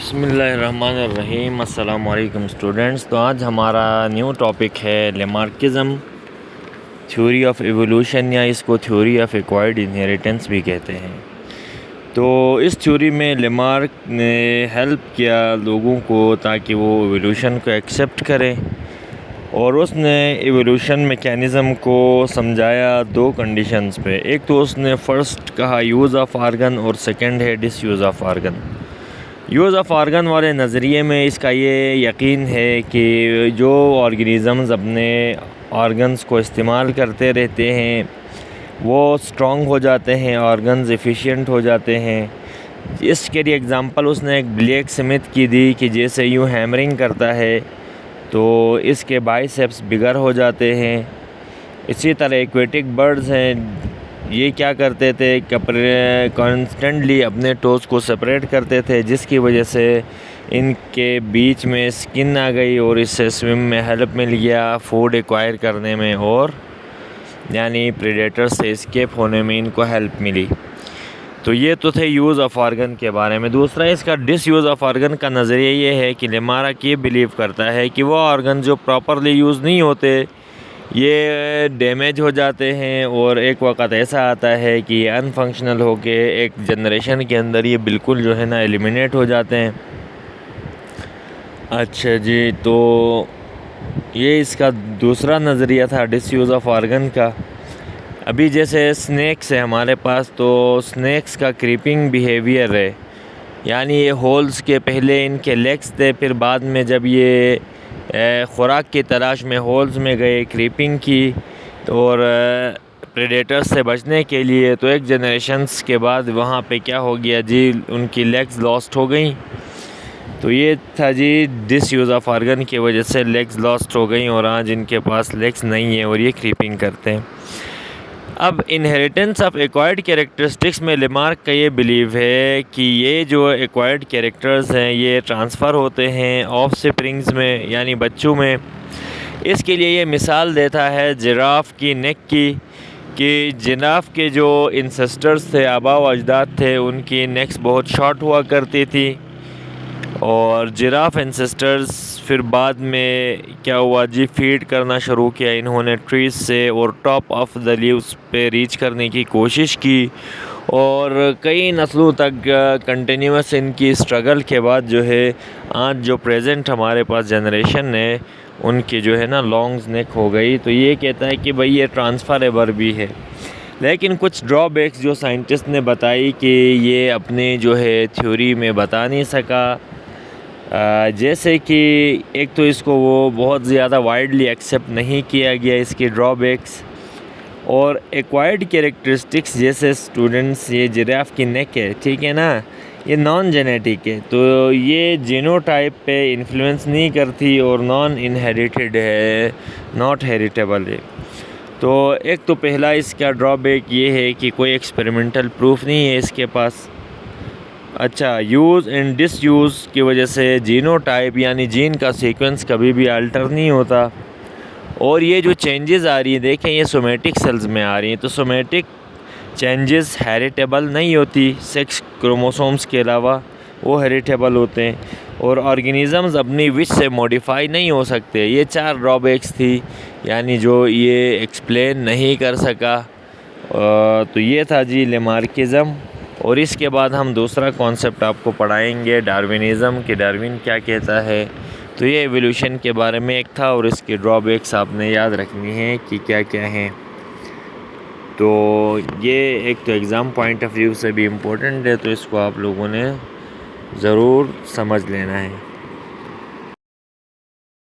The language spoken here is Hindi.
बिस्मिल्लाहिर्रहमानिर्रहीम। अस्सलाम वालेकुम स्टूडेंट्स। तो आज हमारा न्यू टॉपिक है लेमार्किज़म, थ्योरी ऑफ एवोल्यूशन, या इसको थ्योरी ऑफ एक्वायर्ड इनहेरिटेंस भी कहते हैं। तो इस थ्योरी में लेमार्क ने हेल्प किया लोगों को ताकि वो एवोल्यूशन को एक्सेप्ट करें, और उसने एवोल्यूशन मैकेनिज़्म को समझाया दो कंडीशंस पे। एक तो उसने फ़र्स्ट कहा यूज़ ऑफ आर्गन, और सेकंड है disuse of organ. Use of organ वाले नज़रिए में इसका ये यकीन है कि जो ऑर्गेनिज़म्स अपने ऑर्गन्स को इस्तेमाल करते रहते हैं वो स्ट्रॉन्ग हो जाते हैं, ऑर्गन्स एफिशिएंट हो जाते हैं। इसके लिए एग्ज़ाम्पल उसने एक ब्लैक स्मिथ की दी कि जैसे यूँ हैमरिंग करता है तो इसके बाइसेप्स बिगर हो जाते हैं। इसी तरह एक्वेटिक बर्ड्स हैं, ये क्या करते थे, कॉन्स्टेंटली अपने टोज़ को सेपरेट करते थे, जिसकी वजह से इनके बीच में स्किन आ गई और इससे स्विम में हेल्प मिल गया, फूड एक्वायर करने में, और यानी प्रेडेटर से एस्केप होने में इनको हेल्प मिली। तो ये तो थे यूज़ ऑफ ऑर्गन के बारे में। दूसरा इसका डिसयूज़ ऑफ ऑर्गन का नज़रिया ये है कि लेमार्क ये बिलीव करता है कि वो ऑर्गन जो प्रॉपरली यूज़ नहीं होते ये डैमेज हो जाते हैं, और एक वक्त ऐसा आता है कि अनफंक्शनल होके एक जनरेशन के अंदर ये बिल्कुल जो है ना एलिमिनेट हो जाते हैं। अच्छा जी, तो ये इसका दूसरा नज़रिया था डिसयूज़ ऑफ ऑर्गन का। अभी जैसे स्नैक्स है हमारे पास, तो स्नैक्स का क्रीपिंग बिहेवियर है, यानी ये होल्स के पहले इनके लेग्स थे, फिर बाद में जब ये ख़ुराक की तलाश में होल्स में गए, क्रीपिंग की, और प्रेडेटर्स से बचने के लिए, तो एक जनरेशन्स के बाद वहाँ पे क्या हो गया जी, उनकी लेग्स लॉस्ट हो गई। तो ये था जी डिसयूज़ ऑफ ऑर्गन की वजह से लेग्स लॉस्ट हो गई, और आज इनके पास लेग्स नहीं है और ये क्रीपिंग करते हैं। अब इनहेरिटेंस ऑफ एक्वायर्ड कैरेक्टरिस्टिक्स में लेमार्क का ये बिलीव है कि ये जो एक्वायर्ड कैरेक्टर्स हैं ये ट्रांसफ़र होते हैं ऑफस्प्रिंग्स में, यानी बच्चों में। इसके लिए ये मिसाल देता है जिराफ़ की नेक की, कि जिराफ़ के जो इंसेस्टर्स थे, आबा व अजदाद थे, उनकी नेक्स बहुत शॉर्ट हुआ करती थी, और जिराफ़ इंसेस्टर्स फिर बाद में क्या हुआ जी, फीड करना शुरू किया इन्होंने ट्रीज़ से, और टॉप ऑफ द लीव्स पे रीच करने की कोशिश की, और कई नस्लों तक कंटिन्यूस इनकी स्ट्रगल के बाद जो है आज जो प्रेजेंट हमारे पास जनरेशन है उनकी जो है ना लॉन्ग नेक हो गई। तो ये कहता है कि भाई ये ट्रांसफरेबल भी है, लेकिन कुछ ड्रॉबैक्स जो साइंटिस्ट ने बताई कि ये अपने जो है थ्योरी में बता नहीं सका। जैसे कि एक तो इसको वो बहुत ज़्यादा वाइडली एक्सेप्ट नहीं किया गया, इसके ड्रॉबैक्स, और एक्वायर्ड कैरेक्टरिस्टिक्स जैसे स्टूडेंट्स, ये जिराफ की नेक है, ठीक है ना, ये नॉन जेनेटिक है, तो ये जीनोटाइप पे इन्फ्लुएंस नहीं करती और नॉन इनहेरिटेड है, नॉट हेरिटेबल है। तो एक तो पहला इसका ड्रॉबैक ये है कि कोई एक्सपेरिमेंटल प्रूफ नहीं है इसके पास। अच्छा, यूज़ एंड डिसयूज़ की वजह से जीनोटाइप यानी जीन का सीक्वेंस कभी भी अल्टर नहीं होता, और ये जो चेंजेस आ रही हैं देखें ये सोमेटिक सेल्स में आ रही हैं, तो सोमेटिक चेंजेस हेरिटेबल नहीं होती, सेक्स क्रोमोसोम्स के अलावा वो हेरिटेबल होते हैं, और ऑर्गेनिज़म्स अपनी विश से मॉडिफाई नहीं हो सकते। ये चार ड्रॉबैक्स थी, यानी जो ये एक्सप्लेन नहीं कर सका। तो ये था जी लेमार्किज़म, और इसके बाद हम दूसरा कॉन्सेप्ट आपको पढ़ाएंगे डार्विनिज़म, कि डार्विन क्या कहता है। तो ये एवोल्यूशन के बारे में एक था, और इसके ड्रॉबैक्स आपने याद रखनी है कि क्या क्या हैं। तो ये एक तो एग्ज़ाम पॉइंट ऑफ व्यू से भी इम्पोर्टेंट है, तो इसको आप लोगों ने ज़रूर समझ लेना है।